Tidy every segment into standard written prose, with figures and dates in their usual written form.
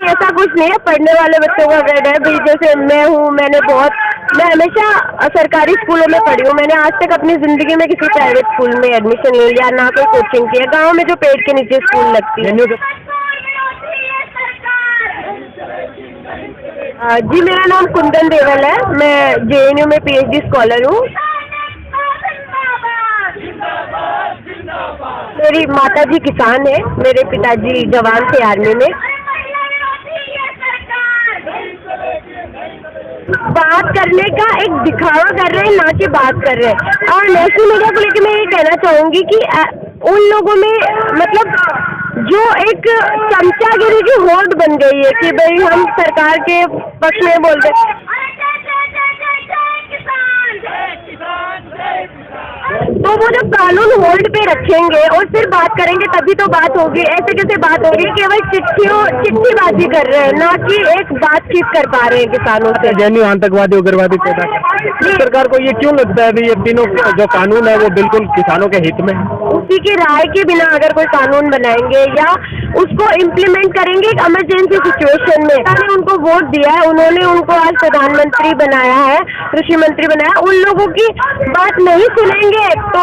ऐसा कुछ नहीं है, पढ़ने वाले बच्चों का ग्रेड है भी। जैसे मैं हूँ, मैं हमेशा सरकारी स्कूलों में पढ़ी हूँ। मैंने आज तक अपनी ज़िंदगी में किसी प्राइवेट स्कूल में एडमिशन नहीं लिया, ना कोई कोचिंग किया। गाँव में जो पेड़ के नीचे स्कूल लगती है। जी, मेरा नाम कुंदन देवल है। मैं जेएनयू में पीएचडी स्कॉलर हूँ। मेरी माताजी किसान है, मेरे पिताजी जवान थे आर्मी में। बात करने का एक दिखावा कर रहे हैं, ना कि बात कर रहे हैं। और नेशनल मीडिया को लेकर मैं ये कहना चाहूँगी कि उन लोगों में मतलब जो एक चमचागिरी की होड़ बन गई है कि भाई हम सरकार के पक्ष में बोल रहे हैं, तो वो जब कानून होल्ड पे रखेंगे और फिर बात करेंगे तभी तो बात होगी। ऐसे कैसे बात होगी? केवल चिट्ठीबाजी कर रहे हैं, ना कि एक बातचीत कर पा रहे हैं किसानों से। जेएनयू आतंकवादी उग्रवादी पैदा कर सरकार को ये क्यों लगता है ये तीनों जो कानून है वो बिल्कुल किसानों के हित में? उसी की राय के बिना अगर कोई कानून बनाएंगे या उसको इम्प्लीमेंट करेंगे एक इमरजेंसी सिचुएशन में, मैंने उनको वोट दिया है, उन्होंने उनको आज प्रधानमंत्री बनाया है, कृषि मंत्री बनाया, उन लोगों की बात नहीं सुनेंगे तो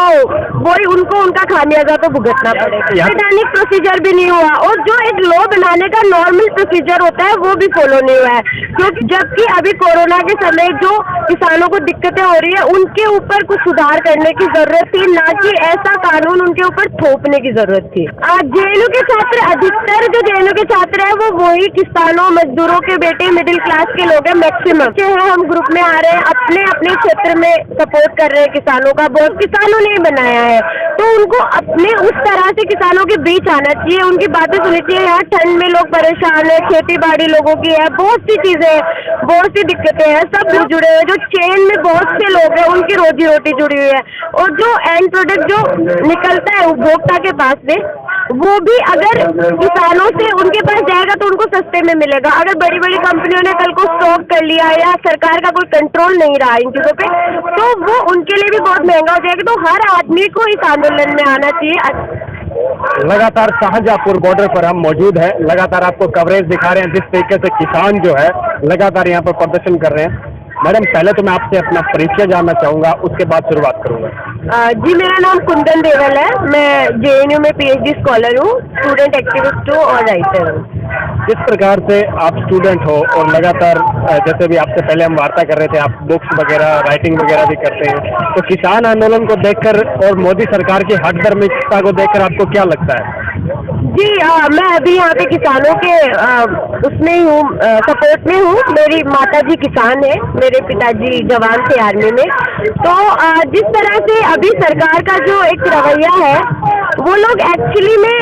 वही उनको उनका खामियाजा तो भुगतना पड़ेगा। संवैधानिक प्रोसीजर भी नहीं हुआ और जो एक लॉ बनाने का नॉर्मल प्रोसीजर होता है वो भी फॉलो नहीं हुआ है। क्योंकि जबकि अभी कोरोना के समय जो किसानों को दिक्कतें हो रही है उनके ऊपर कुछ सुधार करने की जरूरत थी, ना कि ऐसा कानून उनके ऊपर थोपने की जरूरत थी। जेएनयू के छात्र, अधिकतर जो जेएनयू के छात्र है वो वही किसानों, मजदूरों के बेटे, मिडिल क्लास के लोग हैं मैक्सिमम। हम ग्रुप में आ रहे हैं, अपने अपने क्षेत्र में सपोर्ट कर रहे हैं किसानों का। बहुत किसानों ने बनाया है तो उनको अपने उस तरह से किसानों के बीच आना चाहिए, उनकी बातें सुननी चाहिए। यहाँ ठंड में लोग परेशान है, खेती बाड़ी लोगों की है, बहुत सी चीजें, बहुत सी दिक्कतें हैं, सब जुड़े हुए। जो चेन में बहुत से लोग हैं उनकी रोजी रोटी जुड़ी हुई है और जो एंड प्रोडक्ट जो निकलता है उपभोक्ता के पास से, वो भी अगर किसानों से उनके पास जाएगा तो उनको सस्ते में मिलेगा। अगर बड़ी बड़ी कंपनियों ने कल को स्टॉक कर लिया या सरकार का कोई कंट्रोल नहीं रहा इन चीजों पे, तो वो उनके लिए भी बहुत महंगा हो जाएगा। तो हर आदमी को इस आंदोलन में आना चाहिए। लगातार शाहजहाँपुर बॉर्डर पर हम मौजूद हैं, लगातार आपको कवरेज दिखा रहे हैं जिस तरीके से किसान जो है लगातार यहाँ पर प्रदर्शन कर रहे हैं। मैडम, पहले तो मैं आपसे अपना परिचय जानना चाहूँगा, उसके बाद शुरुआत करूँगा। जी, मेरा नाम कुंदन देवल है। मैं जेएनयू में पीएचडी स्कॉलर हूँ, स्टूडेंट एक्टिविस्ट हूँ और राइटर हूँ। जिस प्रकार से आप स्टूडेंट हो और लगातार जैसे भी आपसे पहले हम वार्ता कर रहे थे, आप बुक्स वगैरह, राइटिंग वगैरह भी करते हैं, तो किसान आंदोलन को देखकर और मोदी सरकार की हठधर्मिता को देखकर आपको क्या लगता है? जी, मैं अभी यहाँ पे किसानों के उसमें ही हूँ, सपोर्ट में हूँ। मेरी माताजी किसान है, मेरे पिताजी जवान थे आर्मी में। तो जिस तरह से अभी सरकार का जो एक रवैया है, वो लोग एक्चुअली में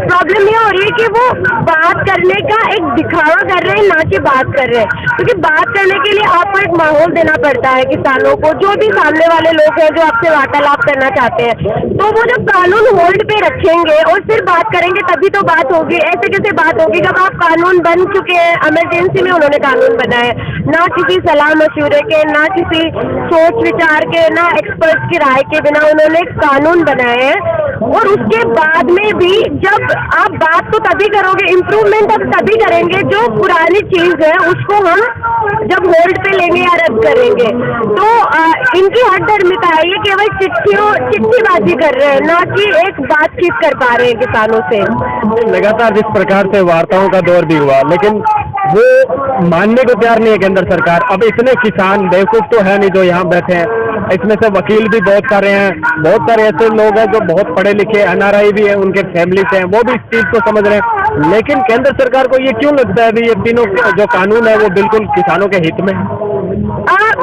प्रॉब्लम ये हो रही है कि वो बात करने का एक दिखावा कर रहे हैं, ना कि बात कर रहे हैं। क्योंकि बात करने के लिए आपको एक माहौल देना पड़ता है किसानों को, जो भी सामने वाले लोग हैं जो आपसे वार्तालाप करना चाहते हैं। तो वो जब कानून होल्ड पे रखेंगे और फिर बात करेंगे तभी तो बात होगी। ऐसे कैसे बात होगी जब आप कानून बन चुके हैं, इमरजेंसी में उन्होंने कानून बनाए, ना किसी सलाह मशवरे के, ना किसी सोच विचार के, ना एक्सपर्ट्स की राय के बिना उन्होंने कानून बनाए हैं। और उसके बाद में भी जब आप बात तो तभी करोगे, इम्प्रूवमेंट अब तभी करेंगे जो पुरानी चीज है उसको हम जब होल्ड पे लेंगे या रद्द करेंगे। तो इनकी हठधर्मिता है, ये केवल चिट्ठीबाजी कर रहे हैं, ना कि एक बातचीत कर पा रहे हैं किसानों से। लगातार जिस प्रकार से वार्ताओं का दौर भी हुआ, लेकिन वो मानने को तैयार नहीं है केंद्र सरकार। अब इतने किसान बेवकूफ तो है नहीं जो यहाँ बैठे हैं, इसमें से वकील भी बहुत सारे हैं, बहुत सारे ऐसे लोग हैं जो बहुत पढ़े लिखे एनआरआई भी हैं, उनके फैमिली से हैं, वो भी इस चीज को समझ रहे हैं। लेकिन केंद्र सरकार को ये क्यों लगता है भी ये तीनों जो कानून है वो बिल्कुल किसानों के हित में?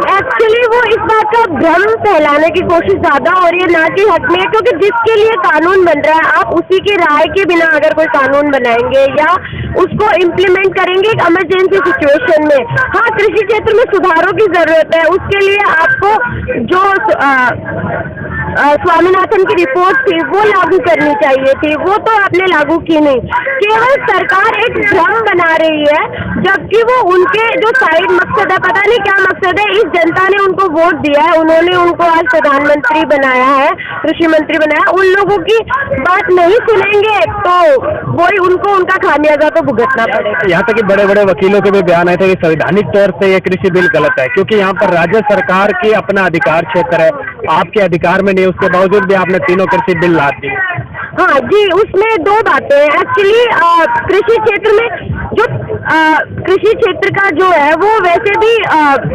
एक्चुअली वो इस बात का भ्रम फैलाने की कोशिश ज्यादा हो रही है, ना कि हक में। क्योंकि जिसके लिए कानून बन रहा है, आप उसी की राय के बिना अगर कोई कानून बनाएंगे या उसको इम्प्लीमेंट करेंगे एक इमरजेंसी सिचुएशन में। हाँ, कृषि क्षेत्र में सुधारों की जरूरत है, उसके लिए आपको जो स्वामीनाथन की रिपोर्ट थी वो लागू करनी चाहिए थी, वो तो आपने लागू की नहीं। केवल सरकार एक भ्रम बना रही है, जबकि वो उनके जो साइड मकसद है, पता नहीं क्या मकसद है। इस जनता ने उनको वोट दिया है, उन्होंने उनको आज प्रधानमंत्री बनाया है, कृषि मंत्री बनाया, उन लोगों की बात नहीं सुनेंगे तो वही उनको उनका खामियाजा तो भुगतना पड़ेगा। यहाँ तक कि बड़े बड़े वकीलों के भी बयान आए थे कि संवैधानिक तौर से ये कृषि बिल गलत है, क्योंकि यहाँ पर राज्य सरकार की अपना अधिकार क्षेत्र है, आपके अधिकार में नहीं, उसके बावजूद भी आपने तीनों कृषि बिल ला दी। हाँ जी, उसमें दो बातें हैं एक्चुअली। कृषि क्षेत्र में जो कृषि क्षेत्र का जो है वो वैसे भी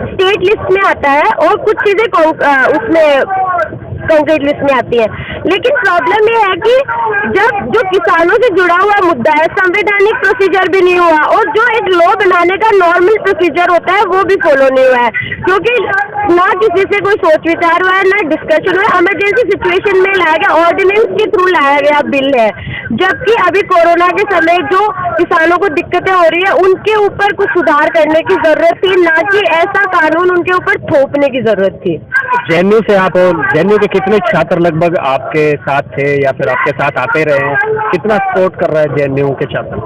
स्टेट लिस्ट में आता है और कुछ चीजें उसमें कंक्रीट लिस्ट में आती है, लेकिन प्रॉब्लम ये है कि जब जो किसानों से जुड़ा हुआ मुद्दा है, संवैधानिक प्रोसीजर भी नहीं हुआ और जो एक लॉ बनाने का नॉर्मल प्रोसीजर होता है वो भी फॉलो नहीं हुआ है, क्योंकि ना किसी से कोई सोच विचार हुआ है, ना डिस्कशन हुआ है। इमरजेंसी सिचुएशन में लाया गया, ऑर्डिनेंस के थ्रू लाया गया बिल है, जबकि अभी कोरोना के समय जो किसानों को दिक्कतें हो रही है उनके ऊपर कुछ सुधार करने की जरूरत थी, ना कि ऐसा कानून उनके ऊपर थोपने की जरूरत थी। जेएनयू से आप हो, जेएनयू के कितने छात्र लगभग आपके साथ थे या फिर आपके साथ आते रहे हैं, कितना सपोर्ट कर रहा है जेएनयू के छात्र?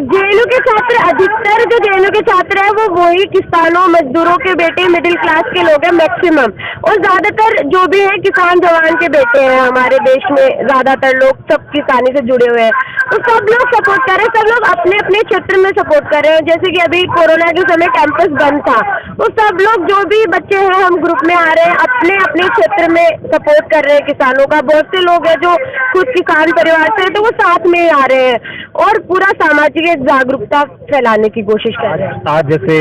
जेएनयू के छात्र अधिकतर जो जेएनयू के छात्र हैं वो वही किसानों, मजदूरों के बेटे, मिडिल क्लास के लोग हैं मैक्सिमम, और ज्यादातर जो भी है किसान जवान के बेटे हैं। हमारे देश में ज्यादातर लोग सब किसानी से जुड़े हुए हैं, तो सब लोग सपोर्ट कर रहे हैं, सब लोग अपने अपने क्षेत्र में सपोर्ट कर रहे हैं। जैसे कि अभी कोरोना के समय कैंपस बंद था, तो सब लोग जो भी बच्चे हैं हम ग्रुप में आ रहे हैं, अपने अपने क्षेत्र में सपोर्ट कर रहे हैं किसानों का। बहुत से लोग हैं जो खुद किसान परिवार से हैं, तो वो साथ में ही आ रहे हैं और पूरा सामाजिक एक जागरूकता फैलाने की कोशिश कर रहे हैं। आज जैसे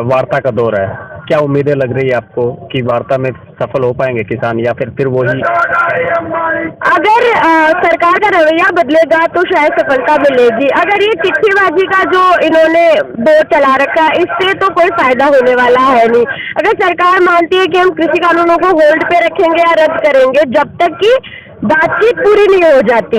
वार्ता का दौर है, क्या उम्मीदें लग रही है आपको कि वार्ता में सफल हो पाएंगे किसान, या फिर वही? अगर सरकार का रवैया बदलेगा तो शायद सफलता मिलेगी। अगर ये चिट्ठीबाजी का जो इन्होंने दौर चला रखा है, इससे तो कोई फायदा होने वाला है नहीं। अगर सरकार मानती है कि हम कृषि कानूनों को होल्ड पे रखेंगे या रद्द करेंगे, जब तक कि बातचीत पूरी नहीं हो जाती।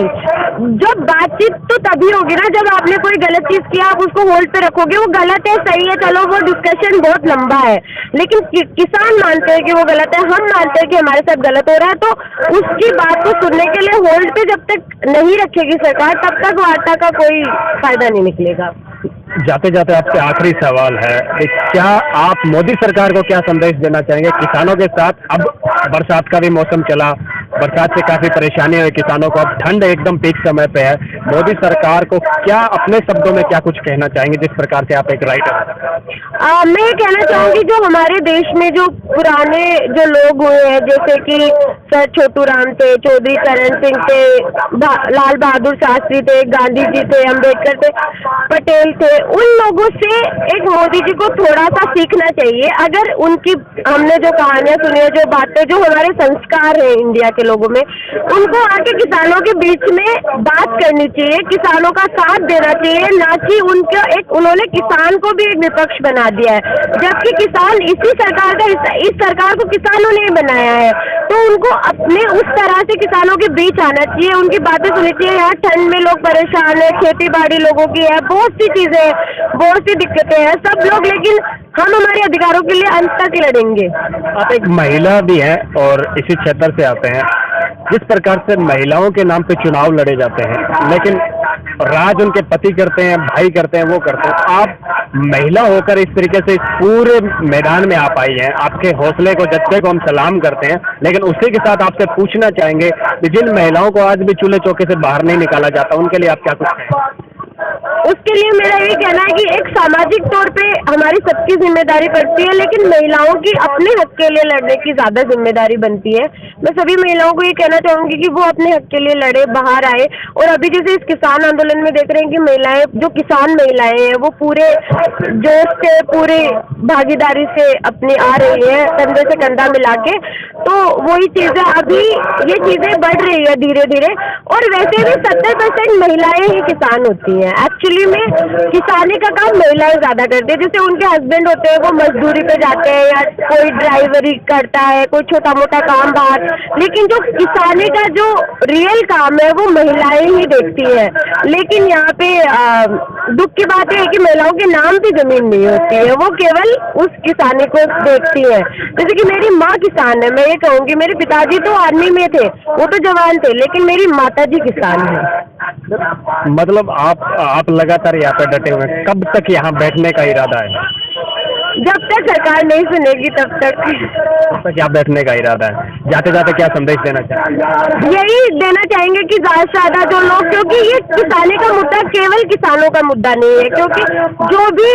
जब बातचीत तो तभी होगी ना जब आपने कोई गलत चीज किया, आप उसको होल्ड पे रखोगे। वो गलत है, सही है, चलो वो डिस्कशन बहुत लंबा है, लेकिन किसान मानते हैं कि वो गलत है, हम मानते हैं कि हमारे साथ गलत हो रहा है, तो उसकी बात को सुनने के लिए होल्ड पे जब तक नहीं रखेगी सरकार, तब तक वार्ता का कोई फायदा नहीं निकलेगा। जाते जाते आपसे आखिरी सवाल है कि क्या आप मोदी सरकार को क्या संदेश देना चाहेंगे किसानों के साथ? अब बरसात का भी मौसम चला, बरसात से काफी परेशानी हुई किसानों को, अब ठंड एकदम पीक समय पे है, मोदी सरकार को क्या अपने शब्दों में क्या कुछ कहना चाहेंगे, जिस प्रकार से आप एक राइटर? मैं कहना चाहूंगी जो हमारे देश में जो पुराने जो लोग हुए हैं, जैसे कि सर छोटू राम थे, चौधरी चरण सिंह थे, लाल बहादुर शास्त्री थे, गांधी जी थे, अम्बेडकर थे, पटेल थे, उन लोगों से एक मोदी जी को थोड़ा सा सीखना चाहिए। अगर उनकी हमने जो कहानियां सुनी है, जो बातें, जो हमारे संस्कार है इंडिया के लोगों में, उनको आके किसानों के बीच में बात करनी चाहिए, किसानों का साथ देना चाहिए, ना कि उनका एक उन्होंने किसान को भी एक विपक्ष बना दिया है, जबकि किसान इसी सरकार का हिस्सा, इस सरकार को किसानों ने बनाया है। तो उनको अपने उस तरह से किसानों के बीच आना चाहिए, उनकी बातें सुननी चाहिए। यहाँ ठंड में लोग परेशान है, खेती बाड़ी लोगों की है, बहुत सी चीजें हैं, बहुत सी दिक्कतें हैं सब लोग, लेकिन हम हमारे अधिकारों के लिए अंत तक लड़ेंगे। आप एक महिला भी हैं और इसी क्षेत्र से आते हैं, जिस प्रकार से महिलाओं के नाम पे चुनाव लड़े जाते हैं, लेकिन राज उनके पति करते हैं, भाई करते हैं, वो करते हैं, आप महिला होकर इस तरीके से इस पूरे मैदान में आप आई हैं, आपके हौसले को, जज्बे को हम सलाम करते हैं, लेकिन उसी के साथ आपसे पूछना चाहेंगे कि जिन महिलाओं को आज भी चूल्हे चौके से बाहर नहीं निकाला जाता, उनके लिए आप क्या कुछ कहें? उसके लिए मेरा ये कहना है कि एक सामाजिक तौर पे हमारी सबकी जिम्मेदारी पड़ती है, लेकिन महिलाओं की अपने हक के लिए लड़ने की ज्यादा जिम्मेदारी बनती है। मैं सभी महिलाओं को ये कहना चाहूंगी कि वो अपने हक के लिए लड़े, बाहर आए। और अभी जैसे इस किसान आंदोलन में देख रहे हैं कि महिलाएं, जो किसान महिलाएं हैं, वो पूरे जोश से, पूरे भागीदारी से अपनी आ रही है, कंधे से कंधा मिला के। तो वही चीजें अभी ये चीजें बढ़ रही है धीरे धीरे, और वैसे भी 70% महिलाएं ही किसान होती हैं। एक्चुअली एक्चुअली में किसानी का काम महिलाएं ज्यादा करती है। जैसे उनके हस्बैंड होते हैं वो मजदूरी पे जाते हैं या कोई ड्राइवरी करता है, कोई छोटा मोटा काम बाहर, लेकिन जो किसानी का जो रियल काम है वो महिलाएं ही देखती है। लेकिन यहाँ पे दुख की बात है कि महिलाओं के नाम की जमीन नहीं होती है, वो केवल उस किसानी को देखती है। जैसे कि मेरी माँ किसान है, मैं ये कहूँगी मेरे पिताजी तो आर्मी में थे, वो तो जवान थे, लेकिन मेरी माताजी किसान है। मतलब आप लगातार यहाँ पे डटे हुए हैं, कब तक यहाँ बैठने का इरादा है? जब तक सरकार नहीं सुनेगी तब तक। क्या बैठने का इरादा है? जाते जाते क्या संदेश देना चाहेंगे? यही देना चाहेंगे कि ज्यादा से ज्यादा जो लोग, क्योंकि ये किसानी का मुद्दा केवल किसानों का मुद्दा नहीं है, क्योंकि जो भी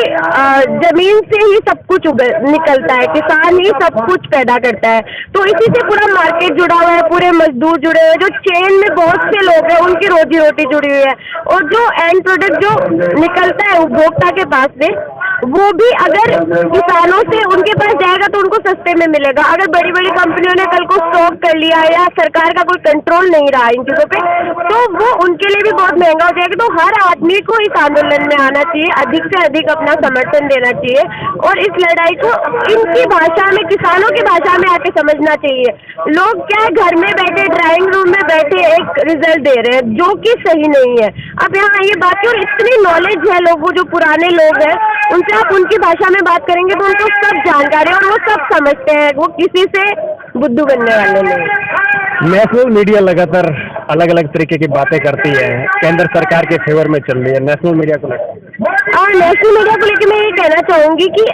जमीन से ही सब कुछ निकलता है, किसान ही सब कुछ पैदा करता है, तो इसी से पूरा मार्केट जुड़ा हुआ है, पूरे मजदूर जुड़े हुए हैं, जो चेन में बहुत से लोग हैं उनकी रोजी रोटी जुड़ी हुई है, और जो एंड प्रोडक्ट जो निकलता है उपभोक्ता के पास से, वो भी अगर किसानों से उनके पास जाएगा तो उनको सस्ते में मिलेगा। अगर बड़ी बड़ी कंपनियों ने कल को स्टॉक कर लिया या सरकार का कोई कंट्रोल नहीं रहा इन चीज़ों पे, तो वो उनके लिए भी बहुत महंगा हो जाएगा। तो हर आदमी को इस आंदोलन में आना चाहिए, अधिक से अधिक अपना समर्थन देना चाहिए, और इस लड़ाई को इनकी भाषा में, किसानों की भाषा में आके समझना चाहिए। लोग क्या है, घर में बैठे ड्राइंग रूम में बैठे एक रिजल्ट दे रहे हैं जो कि सही नहीं है। अब यहाँ ये बात की, और इतनी नॉलेज है लोगों, जो पुराने लोग हैं उनसे आप उनकी भाषा में बात करेंगे तो उनको सब जानकारी और वो सब समझते हैं, वो किसी से बुद्धू बनने वाले नहीं। नेशनल मीडिया लगातार अलग अलग तरीके की बातें करती है, केंद्र सरकार के फेवर में चल रही है, नेशनल मीडिया को और नेशनल मीडिया को लेकर मैं ये कहना चाहूँगी कि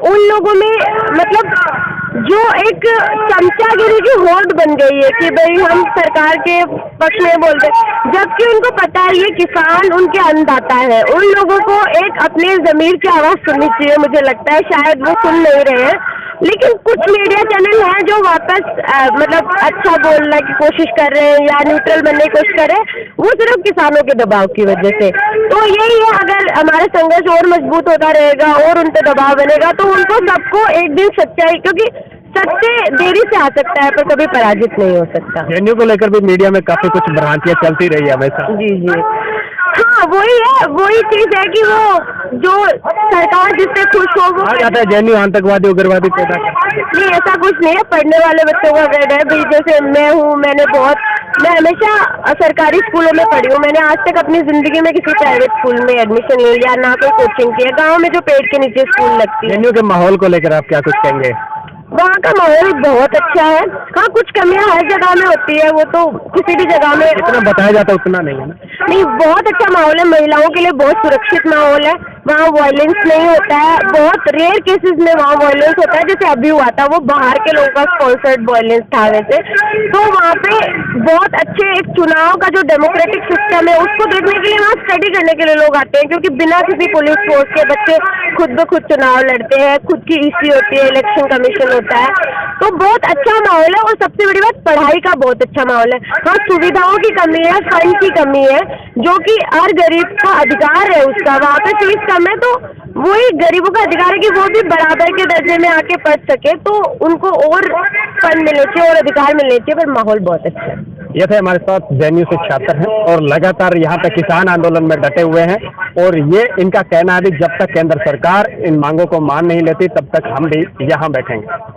उन लोगों में मतलब जो एक चमचागिरी की होड़ बन गई है कि भाई हम सरकार के पक्ष में बोलते हैं, जबकि उनको पता है ये किसान उनके अन्नदाता है। उन लोगों को एक अपने ज़मीर की आवाज़ सुननी चाहिए, मुझे लगता है शायद वो सुन नहीं रहे हैं। लेकिन कुछ मीडिया चैनल हैं जो वापस मतलब अच्छा बोलने की कोशिश कर रहे हैं या न्यूट्रल बनने की कोशिश कर रहे हैं, वो सिर्फ किसानों के दबाव की वजह से। तो यही है, अगर हमारा संघर्ष और मजबूत होता रहेगा और उन पर दबाव बनेगा तो उनको सबको एक दिन सच्चाई, क्योंकि सत्य देरी से आ सकता है पर कभी पराजित नहीं हो सकता। जेएनयू को लेकर भी मीडिया में काफी कुछ भ्रांतियां चलती रही है हमेशा। जी जी हाँ, वही है, वही चीज है कि वो जो सरकार जिससे खुश हो वो जाता है जेएनयू आतंकवादी उग्रवादी पैदा करती है। नहीं, ऐसा कुछ नहीं है। पढ़ने वाले बच्चों का वेड है भाई, जैसे मैं हूँ, मैं हमेशा सरकारी स्कूलों में पढ़ी हूँ। मैंने आज तक अपनी जिंदगी में किसी प्राइवेट स्कूल में एडमिशन नहीं लिया, ना कोई कोचिंग किया। गाँव में जो पेड़ के नीचे स्कूल लगती है। जेएनयू के माहौल को लेकर आप क्या कुछ कहेंगे? वहाँ का माहौल बहुत अच्छा है। हाँ, कुछ कमियाँ हर जगह में होती है, वो तो किसी भी जगह में जितना बताया जाता है उतना नहीं है ना। नहीं, बहुत अच्छा माहौल है, महिलाओं के लिए बहुत सुरक्षित माहौल है। वहाँ वायलेंस नहीं होता है, बहुत रेयर केसेस में वहाँ वायलेंस होता है। जैसे अभी हुआ था, वो बाहर के लोगों का स्पॉन्सर्ड वायलेंस था वैसे। तो वहाँ पे बहुत अच्छे एक चुनाव का जो डेमोक्रेटिक सिस्टम है उसको देखने के लिए, वहाँ स्टडी करने के लिए लोग आते हैं, क्योंकि बिना किसी पुलिस फोर्स के बच्चे खुद ब खुद चुनाव लड़ते हैं, खुद की ईसी होती है, इलेक्शन कमीशन होता है। तो बहुत अच्छा माहौल है, और सबसे बड़ी बात पढ़ाई का बहुत अच्छा माहौल है। हाँ, सुविधाओं की कमी है, फंड की कमी है, जो कि हर गरीब का अधिकार है उसका। वहाँ पे फीस कम है, तो वही गरीबों का अधिकार है कि वो भी बराबर के दर्जे में आके पढ़ सके, तो उनको और फंड मिलने चाहिए और अधिकार मिलने चाहिए, पर माहौल बहुत अच्छा है। ये थे हमारे साथ जेएनयू से छात्र हैं और लगातार यहाँ पे किसान आंदोलन में डटे हुए हैं, और ये इनका कहना है कि जब तक केंद्र सरकार इन मांगों को मान नहीं लेती तब तक हम भी यहाँ बैठेंगे।